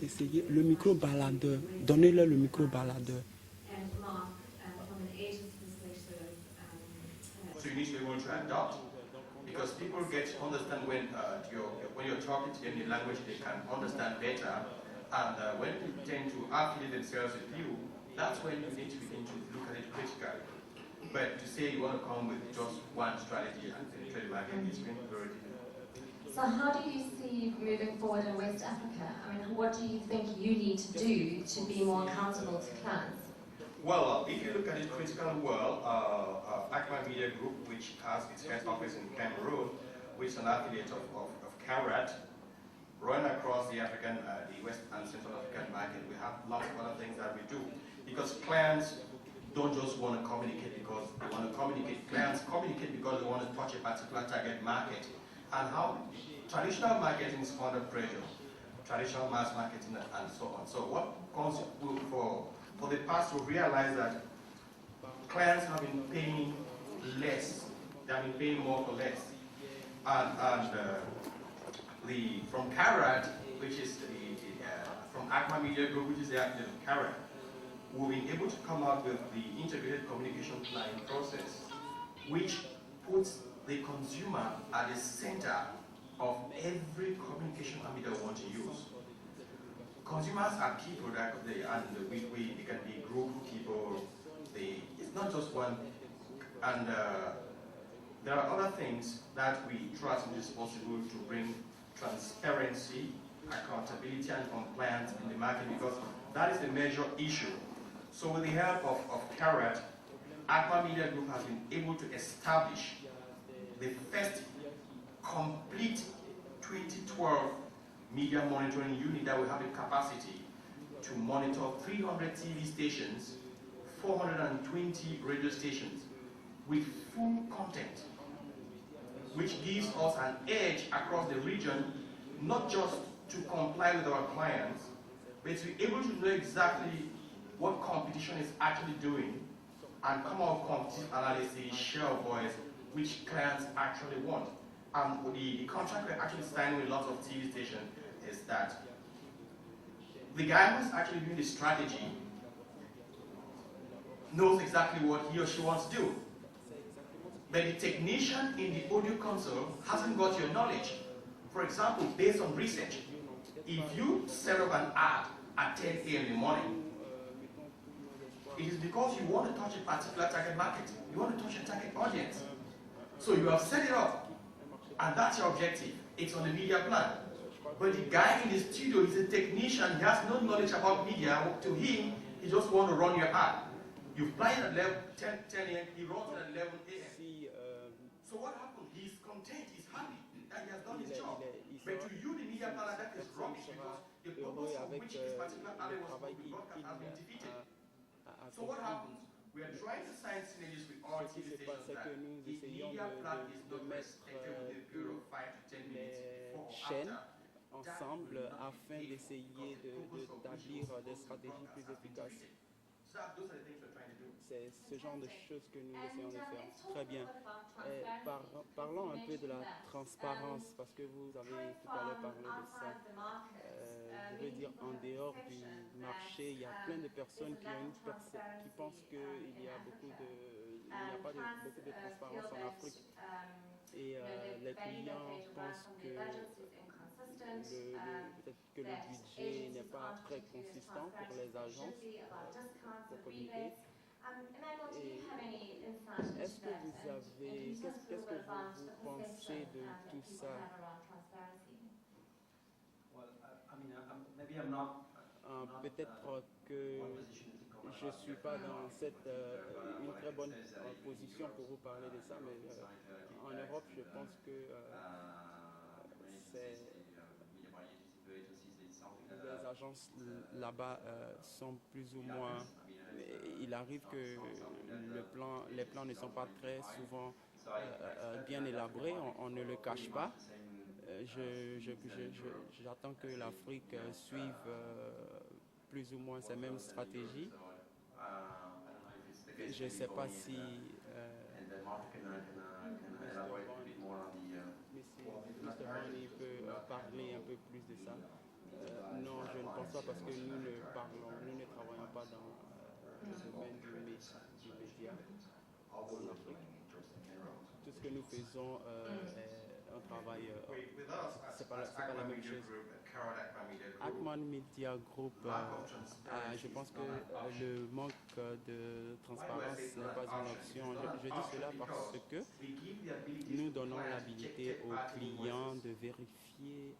Essayez le micro-baladeur. Donnez-leur le micro-baladeur. So you need to be able to adopt, because people get to understand when you're talking to them in a language they can understand better, and when people tend to affiliate themselves with you, that's when you need to begin to look at it critically. But to say you want to come with just one strategy and penetrate the market is going to be very difficult. So how do you see moving forward in West Africa? I mean, what do you think you need to do to be more accountable to clans? Well, if you look at it critical world, Akma Media Group, which has its head office in Cameroon, which is an affiliate of CARAT, run across the West and Central African market, we have lots of other things that we do. Because clans don't just want to communicate because they want to communicate. Clans communicate because they want to touch a particular target market. And how traditional marketing is under pressure, traditional mass marketing and so on. So what comes for the past, we realize that clients have been paying less. They have been paying more for less. And from CARAT, which is from Akma Media Group, which is the active of CARAT, we've been able to come out with the integrated communication planning process, which puts the consumer at the center of every communication media we want to use. Consumers are people that they can be group people. It's not just one. And there are other things that we trust is possible to bring transparency, accountability, and compliance in the market, because that is the major issue. So with the help of CARAT, Akma Media Group has been able to establish the first complete 2012 media monitoring unit that will have the capacity to monitor 300 TV stations, 420 radio stations with full content, which gives us an edge across the region, not just to comply with our clients, but to be able to know exactly what competition is actually doing and come out with competitive analysis, share of voice, which clients actually want. The contract we're actually signing with lots of TV stations is that the guy who's actually doing the strategy knows exactly what he or she wants to do. But the technician in the audio console hasn't got your knowledge. For example, based on research, if you set up an ad at 10 a.m. in the morning, it is because you want to touch a particular target market. You want to touch a target audience. So you have set it up, and that's your objective. It's on the media plan. But the guy in the studio is a technician. He has no knowledge about media. To him, he just wants to run your ad. You fly it at 10 a.m., he runs it at 11 a.m. So what happens? He's content, he's happy that he has done his job. But to you, the media plan, that is rubbish, because the purpose for which this particular ad was broadcast has been defeated. So what happens? We are trying to sign synergies with all TV stations that the media plan is not restricted with a period of 5 to 10 minutes before or after. Ensemble afin d'essayer d'établir des stratégies plus efficaces. C'est ce genre de choses que nous essayons de faire. Très bien. Parlons un peu de la transparence, parce que vous avez tout à l'heure parlé de ça. Je veux dire, en dehors du marché, il y a plein de personnes qui pensent qu'il n'y a pas beaucoup de transparence en Afrique. Et les clients pensent que peut-être que le budget n'est pas très consistant pour les agences pour communiquer. Est-ce que vous avez, qu'est-ce que vous pensez de tout ça? Peut-être que je ne suis pas dans une très bonne position pour vous parler de ça, mais en Europe, je pense que les agences là-bas sont plus ou moins... Il arrive que les plans ne sont pas très souvent bien élaborés, on ne le cache pas. J'attends que l'Afrique suive plus ou moins ces mêmes stratégies. Je ne sais pas si Martin can elaborate a bit more on the... Mr. Vani peut parler un peu plus de ça. Non, je ne pense pas parce que nous ne travaillons pas dans le domaine du média en Afrique. Tout ce que nous faisons est un travail, c'est pas la même chose. Ackman Media Group, je pense que le manque de transparence n'est pas une option. Je dis cela parce que nous donnons l'habilité aux clients de vérifier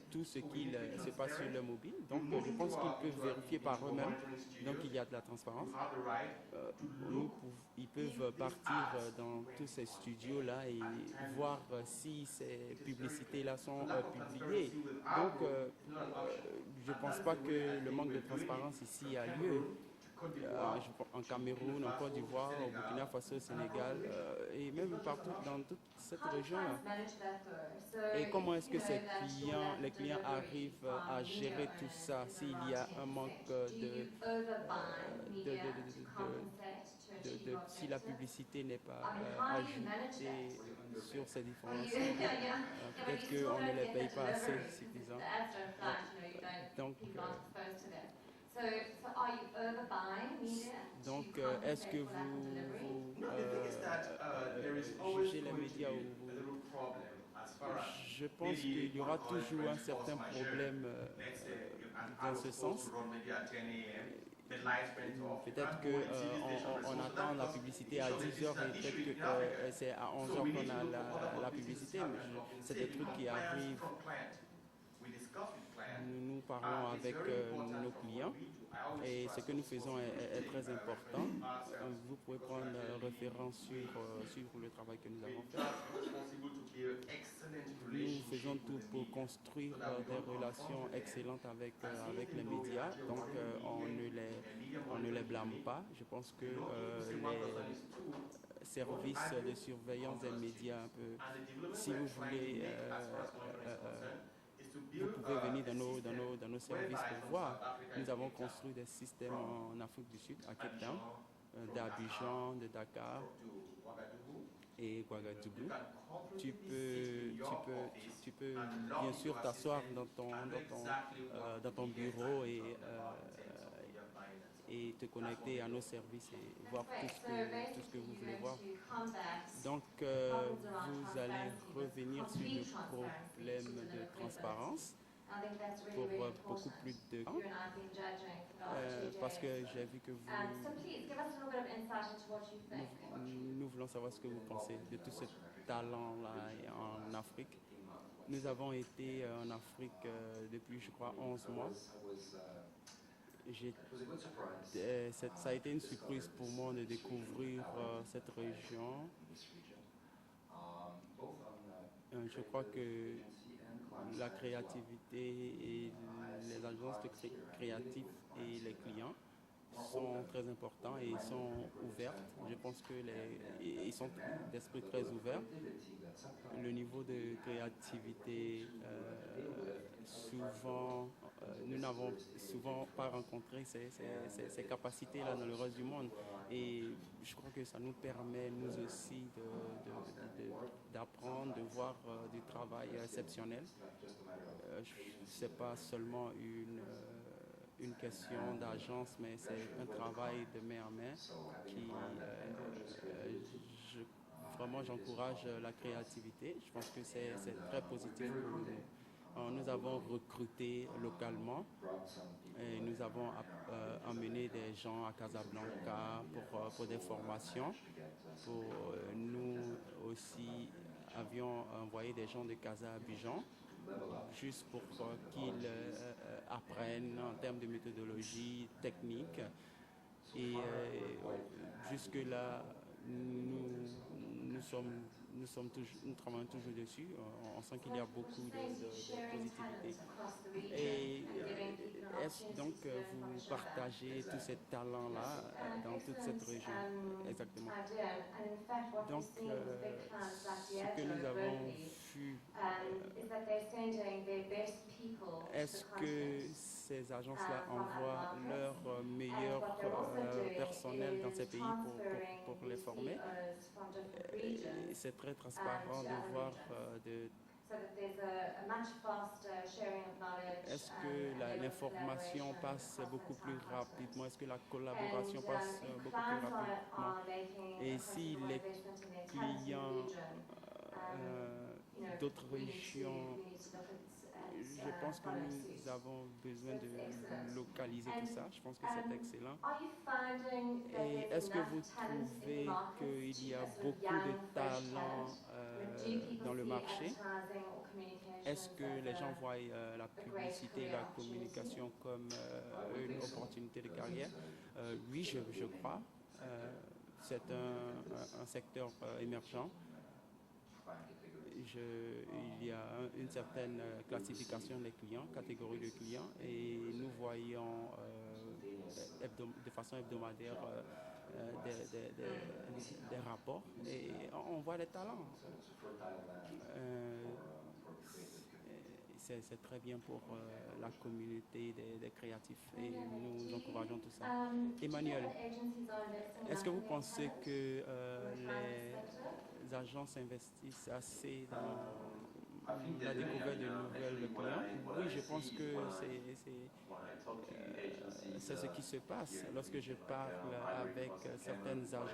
tout ce qui se passe sur le mobile. Donc je pense qu'ils peuvent vérifier par eux-mêmes. Donc il y a de la transparence. Ils peuvent partir dans tous ces studios-là et voir si ces publicités-là sont publiées. Donc je ne pense pas que le manque de transparence ici a lieu. En Cameroun, en Côte d'Ivoire, au Burkina Faso, au Sénégal et même partout dans toute cette région-là. Et comment est-ce que les clients arrivent à gérer tout ça s'il y a un manque si la publicité n'est pas ajoutée sur ces différents sites, peut-être qu'on ne les paye pas assez suffisant. Donc, est-ce que vous jugez les médias ou je pense qu'il y aura toujours un certain problème dans ce sens. Peut-être qu'on attend la publicité à 10h et peut-être que c'est à 11h qu'on a la publicité. C'est des trucs qui arrivent. Nous parlons avec nos clients et ce que nous faisons est très important. Vous pouvez prendre référence sur le travail que nous avons fait. Nous faisons tout pour construire des relations excellentes avec les médias, donc on ne les blâme pas. Je pense que les services de surveillance des médias, si vous voulez, vous pouvez venir dans nos services pour voir. Nous avons construit des systèmes en Afrique du Sud, à Cape Town, d'Abidjan, de Dakar et Ouagadougou. Tu peux bien sûr t'asseoir dans ton bureau et te connecter à nos services et voir tout ce que vous voulez voir. Donc, vous allez revenir sur le problème de transparence pour beaucoup plus de temps, parce que j'ai vu que nous voulons savoir ce que vous pensez de tout ce talent-là en Afrique. Nous avons été en Afrique depuis, je crois, 11 mois. Ça a été une surprise pour moi de découvrir cette région. Je crois que la créativité et les agences créatives et les clients sont très importants et sont ouverts. Je pense qu'ils sont d'esprit très ouvert. Le niveau de créativité, nous n'avons souvent pas rencontré ces capacités-là dans le reste du monde. Et je crois que ça nous permet, nous aussi, d'apprendre, de voir du travail exceptionnel. Ce n'est pas seulement une question d'agence, mais c'est un travail de main en main qui, vraiment, j'encourage la créativité. Je pense que c'est très positif pour nous. Nous avons recruté localement et nous avons emmené des gens à Casablanca pour des formations. Nous aussi avions envoyé des gens de Casa à Abidjan juste pour qu'ils apprennent en termes de méthodologie technique. Et jusque-là, nous travaillons toujours dessus. On sent qu'il y a beaucoup de positivité. Et donc, vous partagez tous ces talents-là dans toute cette région. Exactement. Donc, ce que nous avons vu, est-ce que ces agences-là envoient leur meilleur personnel dans ces pays pour les former. C'est très transparent de voir est-ce que l'information passe beaucoup plus rapidement, est-ce que la collaboration passe beaucoup plus rapidement. Et si les clients d'autres régions, je pense que nous avons besoin de localiser tout ça. Je pense que c'est excellent. Et est-ce que vous trouvez qu'il y a beaucoup de talents dans le marché? Est-ce que les gens voient la publicité, la communication comme une opportunité de carrière? Oui, je crois. C'est un secteur émergent. Il y a une certaine classification des clients, catégorie de clients, et nous voyons de façon hebdomadaire des rapports et on voit les talents. C'est très bien pour la communauté des créatifs et nous encourageons tout ça. Emmanuel, est-ce que vous pensez que les agences investissent assez dans la découverte de nouvelles clients? Oui, je pense que c'est ce qui se passe lorsque je parle avec certaines agences.